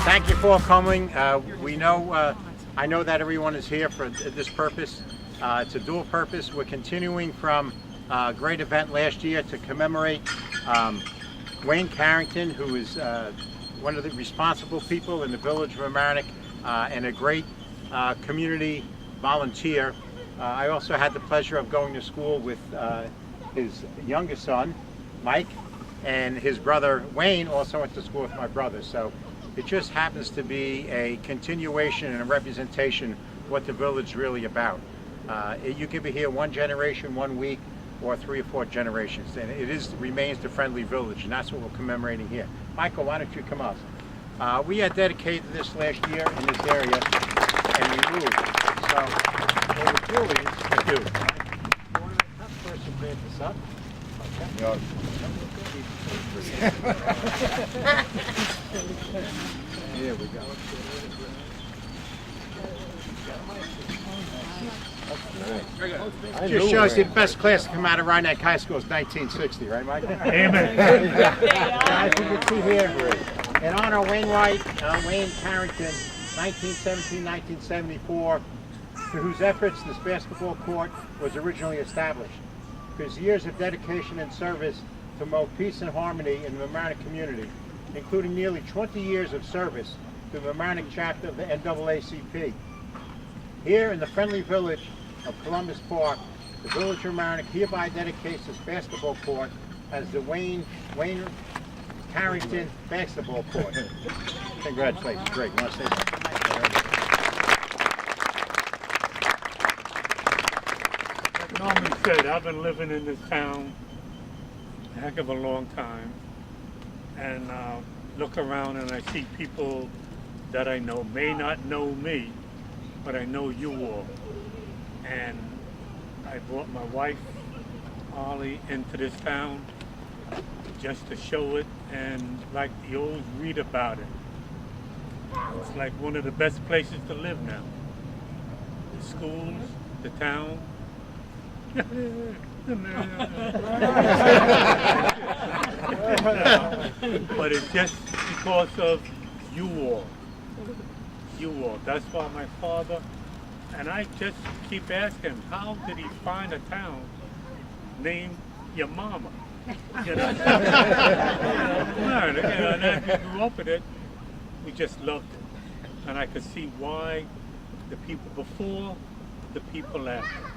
Thank you for coming. I know that everyone is here for this purpose. It's a dual purpose. We're continuing from a great event last year to commemorate Wayne Carrington, who is one of the responsible people in the village of Mamaroneck and a great community volunteer. I also had the pleasure of going to school with his youngest son, Mike, and his brother Wayne also went to school with my brother. So it just happens to be a continuation and a representation of what the village is really about. You could be here one generation, 1 week, or 3 or 4 generations, and it remains the friendly village, and that's what we're commemorating here. Michael, why don't you come up? We had dedicated this last year in this area, and we moved. So what we're doing is to do. You want to have person bring this up? Okay. Here we go. Just shows you the best class to come out of Mamaroneck High School is 1960, right, Mike? Amen. As you can see here, in honor of Wayne Carrington, 1917-1974, through whose efforts this basketball court was originally established. For his years of dedication and service to promote peace and harmony in the Mamaroneck community, including nearly 20 years of service to the Mamaroneck chapter of the NAACP. Here in the friendly village of Columbus Park, the village of Mamaroneck hereby dedicates this basketball court as the Wayne Carrington basketball court. Congratulations, Greg. You want to say something? Like Norman said, I've been living in this town a heck of a long time, and look around and I see people that I know may not know me, but I know you all. And I brought my wife, Ollie, into this town just to show it, and like the old read about it. It's like one of the best places to live now. The schools, the town. But it's just because of you all. You all. That's why my father, and I just keep asking, how did he find a town named your mama? You know, and as we grew up in it, we just loved it. And I could see why the people before, the people after.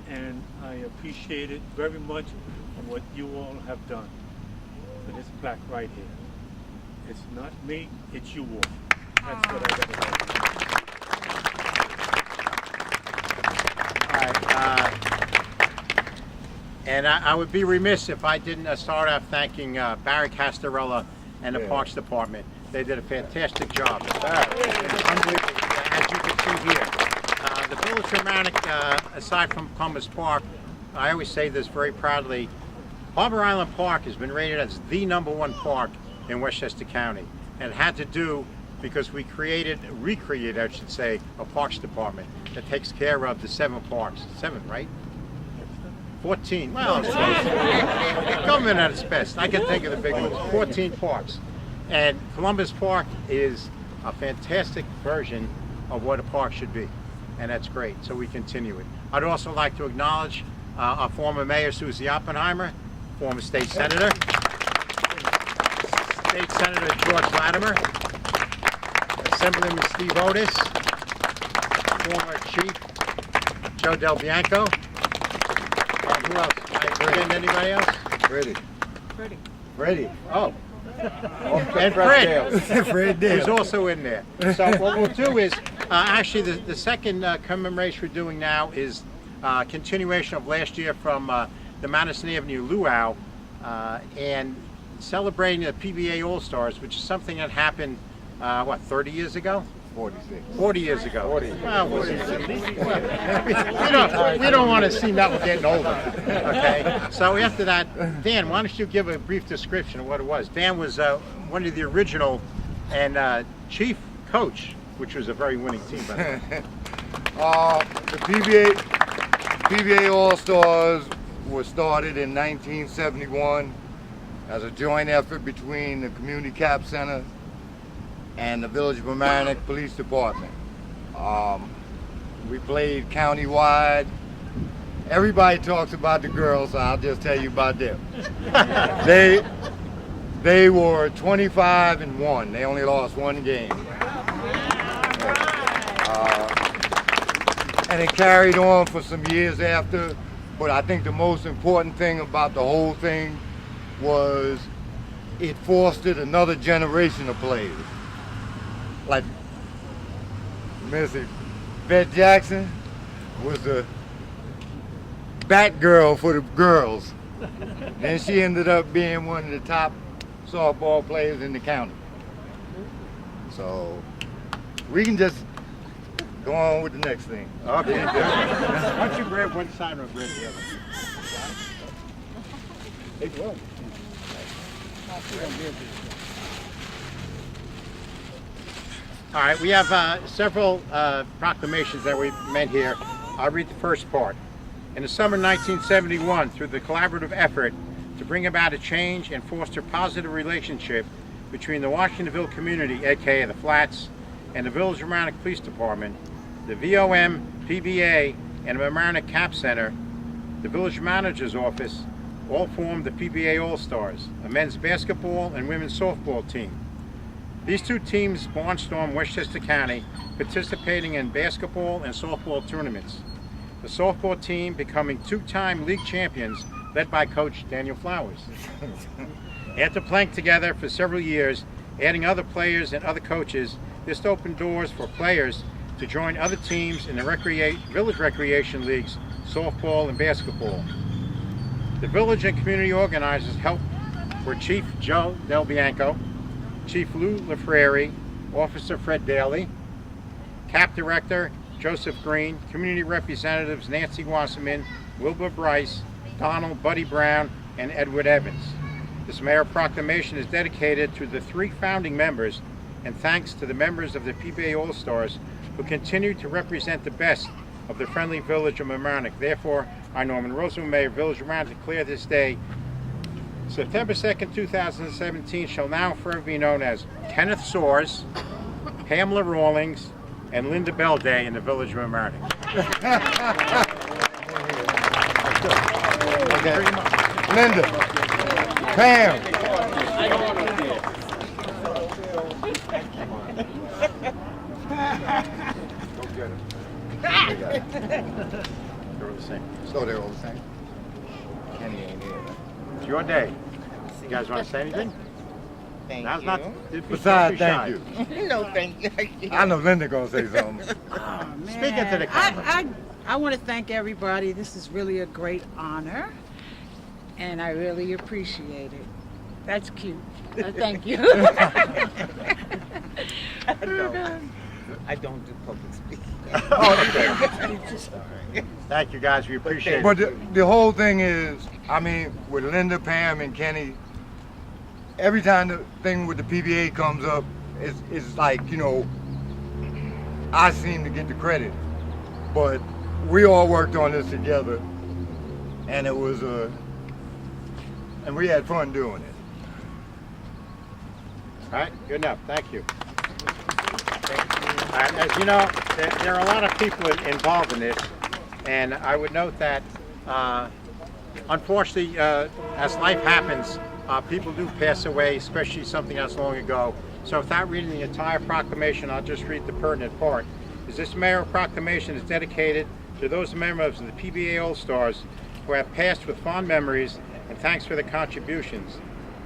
And I appreciate it very much of what you all have done for this plaque right here. It's not me, it's you all. That's what I got to say. And I would be remiss if I didn't start off thanking Barry Castarella and the Parks Department. They did a fantastic job. As you can see here, the village of Mamaroneck, aside from Columbus Park, I always say this very proudly, Harbor Island Park has been rated as the #1 park in Westchester County. And it had to do because we recreated, I should say, a Parks Department that takes care of the 7 parks. 7, right? 14. Well, I'm close. Government at its best. I can think of the big ones. 14 parks. And Columbus Park is a fantastic version of what a park should be. And that's great. So we continue it. I'd also like to acknowledge our former Mayor, Susie Oppenheimer, former State Senator, State Senator George Latimer, Assemblyman Steve Otis, former Chief Joe Del Bianco. Who else? Am I forgetting anybody else? Freddie. Oh. And Fred, who's also in there. So what we'll do is, actually the second commemoration we're doing now is continuation of last year from the Madison Avenue Luau and celebrating the PBA All Stars, which is something that happened, 30 years ago? 40 years ago. 40. Well, we don't want to seem that we're getting older. Okay. So after that, Dan, why don't you give a brief description of what it was? Dan was one of the original and chief coach, which was a very winning team. By the way. The PBA All Stars was started in 1971 as a joint effort between the Community Cap Center and the Village of Mamaroneck Police Department. We played countywide. Everybody talks about the girls, so I'll just tell you about them. They were 25-1. They only lost one game. And it carried on for some years after, but I think the most important thing about the whole thing was it fostered another generation of players. Like Missy Bette Jackson was the bat girl for the girls. Then she ended up being one of the top softball players in the county. So we can just go on with the next thing. Okay, good. Why don't you grab one side and I'll grab the other? Hey, whoa. All right, we have several proclamations that we meant here. I'll read the first part. In the summer 1971, through the collaborative effort to bring about a change and foster positive relationship between the Washingtonville community, aka the Flats, and the Village of Mamaroneck Police Department, the VOM, PBA, and the Mamaroneck Cap Center, the Village Manager's Office, all formed the PBA All Stars, a men's basketball and women's softball team. These two teams barnstormed Westchester County, participating in basketball and softball tournaments. The softball team becoming two-time league champions, led by Coach Daniel Flowers. After playing together for several years, adding other players and other coaches, this opened doors for players to join other teams in the village recreation leagues, softball and basketball. The village and community organizers helped were Chief Joe Del Bianco, Chief Lou LaFrere, Officer Fred Daly, Cap Director Joseph Green, Community Representatives Nancy Wasserman, Wilbur Bryce, Donald Buddy Brown, and Edward Evans. This mayor proclamation is dedicated to the three founding members and thanks to the members of the PBA All Stars who continue to represent the best of the friendly village of Mamaroneck. Therefore, I, Norman Roseman, Mayor of Village of Mamaroneck, declare this day, September 2nd, 2017, shall now forever be known as Kenneth Soares, Pamela Rawlings, and Linda Bell Day in the Village of Mamaroneck. Okay. Linda, Pam. They're all the same. So they're all the same. Kenny ain't here. It's your day. You guys want to say anything? Thank Now's you. not. Besides, thank you. No, thank you. I know Linda gonna say something. Speak into the camera. I want to thank everybody. This is really a great honor, and I really appreciate it. That's cute. Thank you. I don't do public speaking. Thank you guys. We appreciate it. But the whole thing is, I mean, with Linda, Pam, and Kenny, every time the thing with the PBA comes up, it's like, you know, I seem to get the credit. But we all worked on this together, and it was and we had fun doing it. All right, good enough. Thank you. As you know, there are a lot of people involved in this, and I would note that, unfortunately, as life happens, people do pass away, especially something that's long ago. So without reading the entire proclamation, I'll just read the pertinent part. This mayoral proclamation is dedicated to those members of the PBA All Stars who have passed with fond memories, and thanks for their contributions.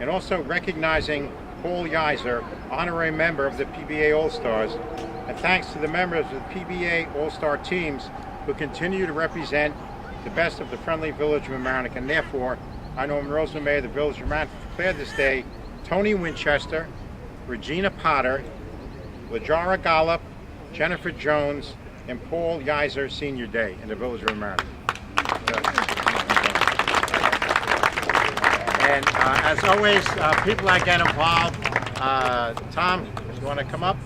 And also recognizing Paul Yiser, honorary member of the PBA All Stars, and thanks to the members of the PBA All Star teams who continue to represent the best of the friendly village of Mamaroneck. And therefore, I, Norman Roseman, Mayor of the Village of Mamaroneck, declare this day Tony Winchester, Regina Potter, Lajara Gollop, Jennifer Jones, and Paul Yiser Senior Day in the Village of Mamaroneck. And as always, people that get involved, Tom, you want to come up?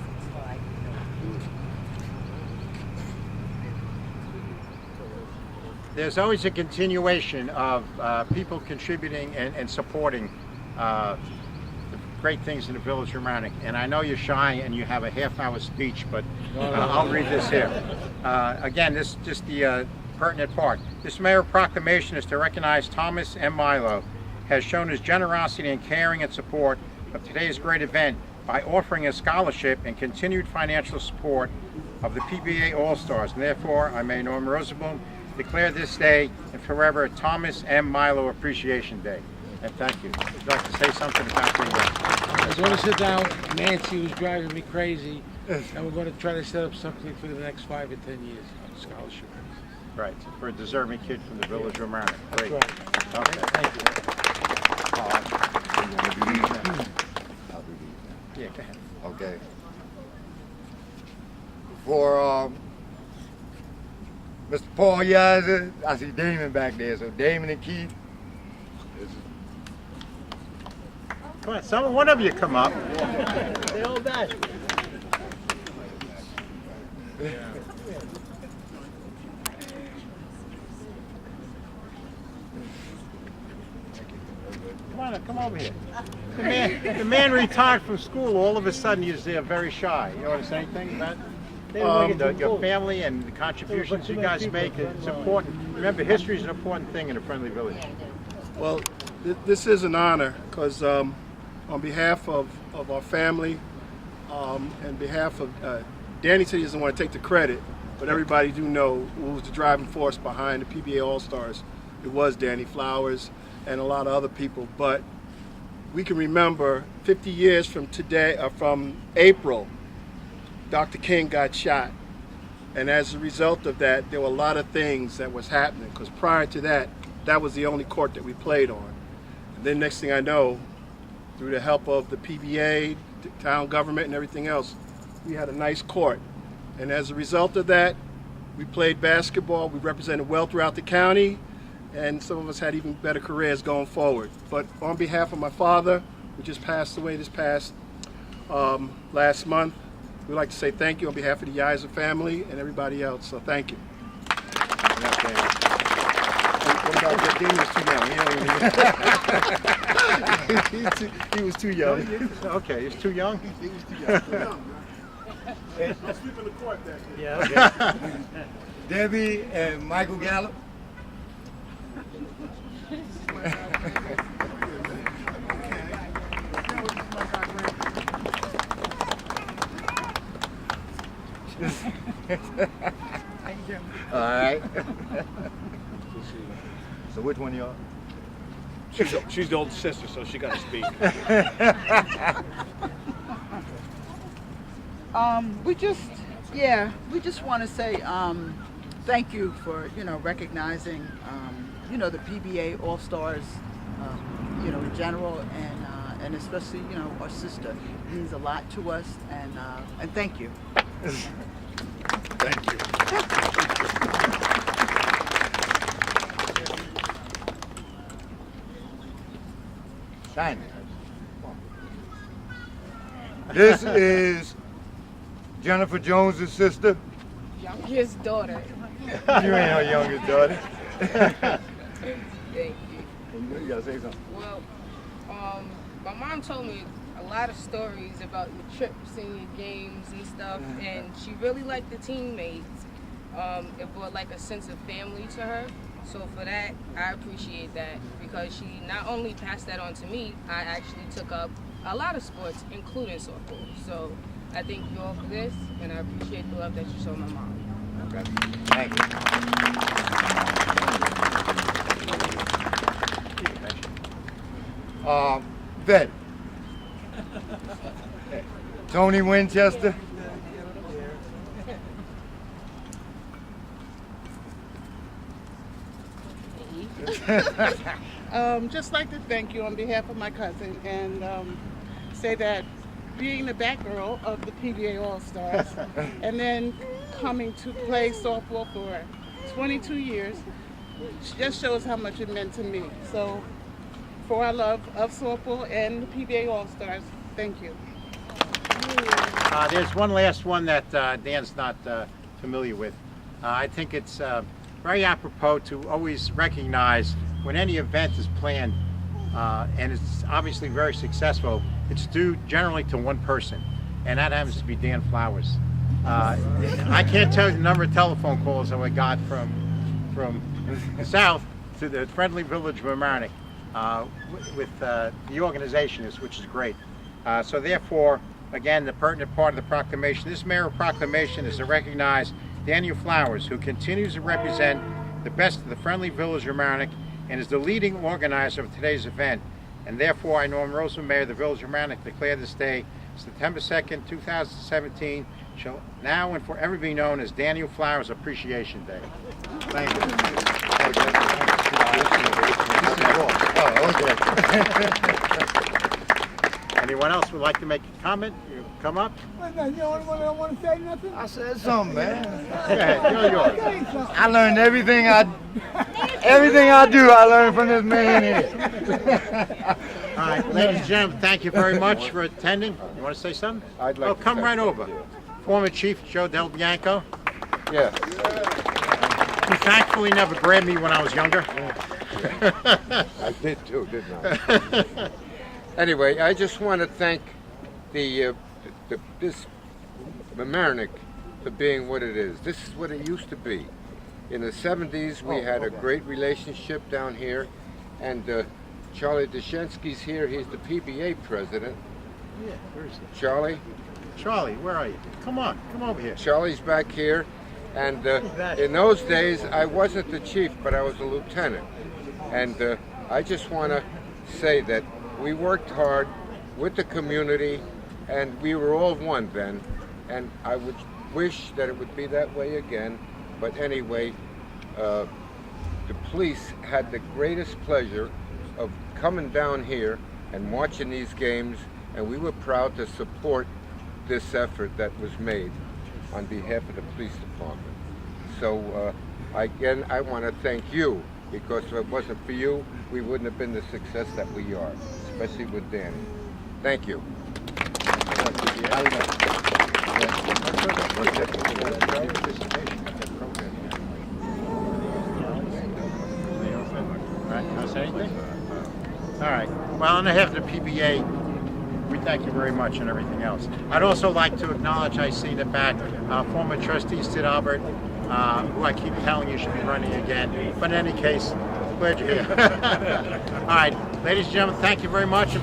There's always a continuation of people contributing and supporting great things in the village of Mamaroneck. And I know you're shy and you have a half-hour speech, but I'll read this here. Again, this just the pertinent part. This mayor proclamation is to recognize Thomas M. Milo has shown his generosity and caring and support of today's great event by offering a scholarship and continued financial support of the PBA All Stars. And therefore, I, Mayor Norman Rosenblum, declare this day and forever Thomas M. Milo Appreciation Day. And thank you. Would you like to say something about the I just want to sit down. Nancy was driving me crazy, and we're going to try to set up something for the next 5 or 10 years on a scholarship. right, for a deserving kid from the village of Mamaroneck. Great. That's right. Okay. Thank you. You want to do these now? I'll do these Yeah, go ahead. now. Okay. For Mr. Paul Yizer, I see Damon back there. So Damon and Keith. Come on, one of you come up. They all died. Come over here. The man retired from school. All of a sudden, he's very shy. You want to say anything about your family and the contributions you guys make? It's important. Remember, history is an important thing in a friendly village. Well, this is an honor because on behalf of our family, and behalf of Danny said he doesn't want to take the credit, but everybody do know who was the driving force behind the PBA All Stars. It was Danny Flowers and a lot of other people. But we can remember 50 years from today, from April, Dr. King got shot. And as a result of that, there were a lot of things that was happening because prior to that, that was the only court that we played on. And then next thing I know, through the help of the PBA, the town government and everything else, we had a nice court. And as a result of that, we played basketball, we represented well throughout the county, and some of us had even better careers going forward. But on behalf of my father, who just passed away this past last month, we'd like to say thank you on behalf of the Yizer family and everybody else, so thank you. Okay. What about Damon was too young? He was too young. Okay, he's too young? He was too young. Sweeping the court that day. Yeah. Debbie and Michael Gallup. All right. So which one y'all? She's the older sister, so she got to speak. We just want to say thank you for, recognizing, the PBA All Stars, in general, and especially, our sister. It means a lot to us, and thank you. Thank you. Shine it. This is Jennifer Jones' sister. His daughter. You ain't her youngest daughter. Thank you. You gotta say something. Well, my mom told me a lot of stories about your trips and your games and stuff, and she really liked the teammates. It brought like a sense of family to her. So for that, I appreciate that because she not only passed that on to me, I actually took up a lot of sports, including softball. So I thank you all for this, and I appreciate the love that you show my mom. Okay. Thank you. Vet. Tony Winchester. Just like to thank you on behalf of my cousin and say that being the back girl of the PBA All Stars and then coming to play softball for 22 years just shows how much it meant to me. So for our love of softball and the PBA All Stars, thank you. There's one last one that Dan's not familiar with. I think it's very apropos to always recognize when any event is planned and it's obviously very successful, it's due generally to one person, and that happens to be Dan Flowers. I can't tell you the number of telephone calls that we got from south to the friendly village of Mamaroneck with the organization, which is great. So therefore, again, the pertinent part of the proclamation, this mayoral proclamation is to recognize Daniel Flowers, who continues to represent the best of the friendly village of Mamaroneck and is the leading organizer of today's event. And therefore, I, Norman Roseman, Mayor of the Village of Mamaroneck, declare this day, September 2nd, 2017, shall now and forever be known as Daniel Flowers Appreciation Day. Thank you. Anyone else would like to make a comment? You come up. You don't want to say nothing? I said something, man. Go ahead, you're yours. I learned everything I do, I learned from this man here. All right, ladies and gentlemen, thank you very much for attending. You want to say something? I'd like to come right over. Former Chief Joe Del Bianco. Yeah. He thankfully never grabbed me when I was younger. I did too, didn't I? Anyway, I just want to thank this Mamaroneck for being what it is. This is what it used to be. In the 70s, we had a great relationship down here, and Charlie Deshensky's here. He's the PBA president. Yeah, where is he? Charlie? Charlie, where are you? Come on, come over here. Charlie's back here, and in those days, I wasn't the chief, but I was a lieutenant. And I just want to say that we worked hard with the community, and we were all one then, and I would wish that it would be that way again. But anyway, the police had the greatest pleasure of coming down here and watching these games, and we were proud to support this effort that was made on behalf of the police department. So again, I want to thank you, because if it wasn't for you, we wouldn't have been the success that we are, especially with Danny. Thank you. All right. Well, on behalf of the PBA, we thank you very much and everything else. I'd also like to acknowledge, I see in the back, former trustee Sid Albert, who I keep telling you should be running again. But in any case, glad you're here. All right, ladies and gentlemen, thank you very much.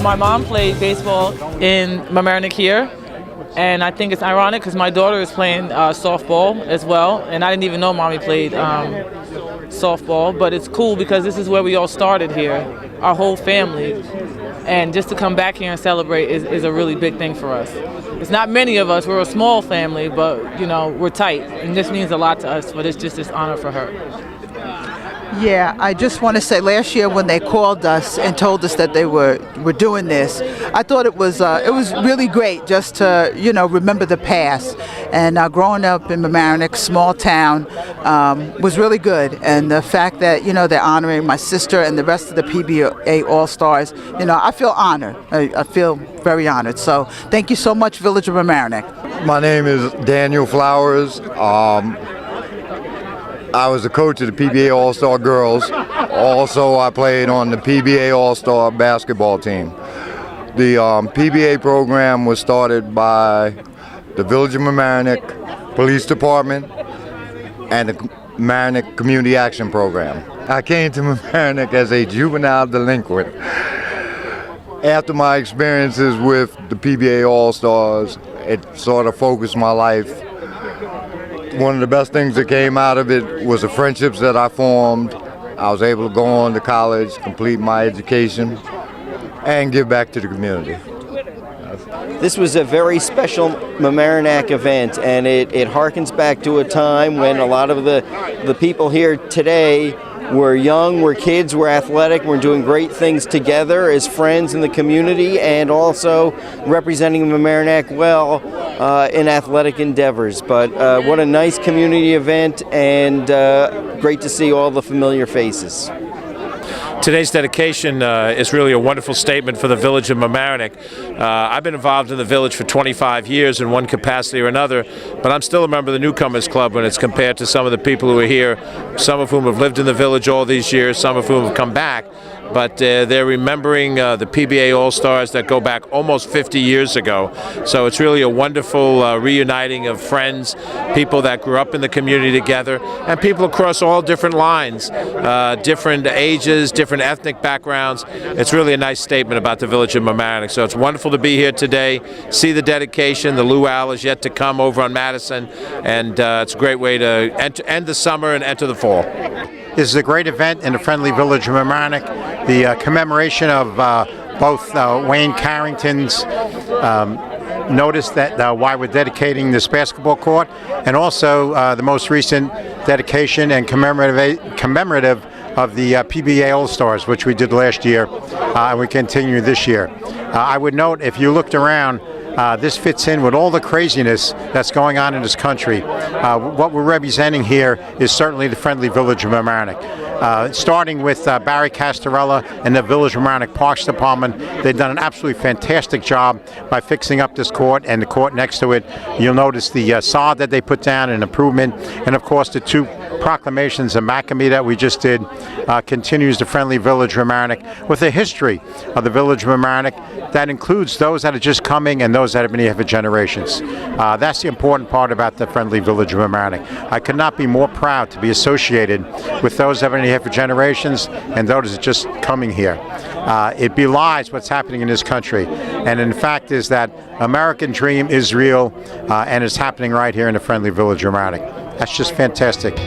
My mom played baseball in Mamaroneck here, and I think it's ironic because my daughter is playing softball as well, and I didn't even know mommy played softball, but it's cool because this is where we all started here, our whole family, and just to come back here and celebrate is a really big thing for us. It's not many of us, we're a small family, but you know, we're tight, and this means a lot to us, but it's just this honor for her. Yeah, I just want to say last year when they called us and told us that they were doing this, I thought it was really great just to, you know, remember the past. And growing up in Mamaroneck, small town, was really good. And the fact that, you know, they're honoring my sister and the rest of the PBA All Stars, you know, I feel honored. I feel very honored. So thank you so much, Village of Mamaroneck. My name is Daniel Flowers. I was the coach of the PBA All-Star Girls. Also, I played on the PBA All-Star basketball team. The PBA program was started by the Village of Mamaroneck Police Department and the Mamaroneck Community Action Program. I came to Mamaroneck as a juvenile delinquent. After my experiences with the PBA All-Stars, it sort of focused my life. One of the best things that came out of it was the friendships that I formed. I was able to go on to college, complete my education, and give back to the community. This was a very special Mamaroneck event, and it harkens back to a time when a lot of the people here today were young, were kids, were athletic, were doing great things together as friends in the community, and also representing Mamaroneck well in athletic endeavors. But what a nice community event, and great to see all the familiar faces. Today's dedication is really a wonderful statement for the village of Mamaroneck. I've been involved in the village for 25 years in one capacity or another, but I'm still a member of the Newcomers Club when it's compared to some of the people who are here, some of whom have lived in the village all these years, some of whom have come back. But they're remembering the PBA All Stars that go back almost 50 years ago. So it's really a wonderful reuniting of friends, people that grew up in the community together, and people across all different lines, different ages, different ethnic backgrounds. It's really a nice statement about the village of Mamaroneck. So it's wonderful to be here today, see the dedication. The luau is yet to come over on Madison, and it's a great way to end the summer and enter the fall. This is a great event in the friendly village of Mamaroneck. The commemoration of both Wayne Carrington's notice that why we're dedicating this basketball court, and also the most recent dedication and commemorative of the PBA All Stars, which we did last year, and we continue this year. I would note, if you looked around, this fits in with all the craziness that's going on in this country. What we're representing here is certainly the friendly village of Mamaroneck. Starting with Barry Castorella and the Village of Mamaroneck Parks Department, they've done an absolutely fantastic job by fixing up this court and the court next to it. You'll notice the sod that they put down, an improvement, and of course the two proclamations of Macamee that we just did continues the friendly village of Mamaroneck with a history of the village of Mamaroneck that includes those that are just coming and those that have been here for generations. That's the important part about the friendly village of Mamaroneck. I could not be more proud to be associated with those that have been here for generations and those that are just coming here. It belies what's happening in this country, and in fact is that American dream is real and it's happening right here in the friendly village of Mamaroneck. That's just fantastic.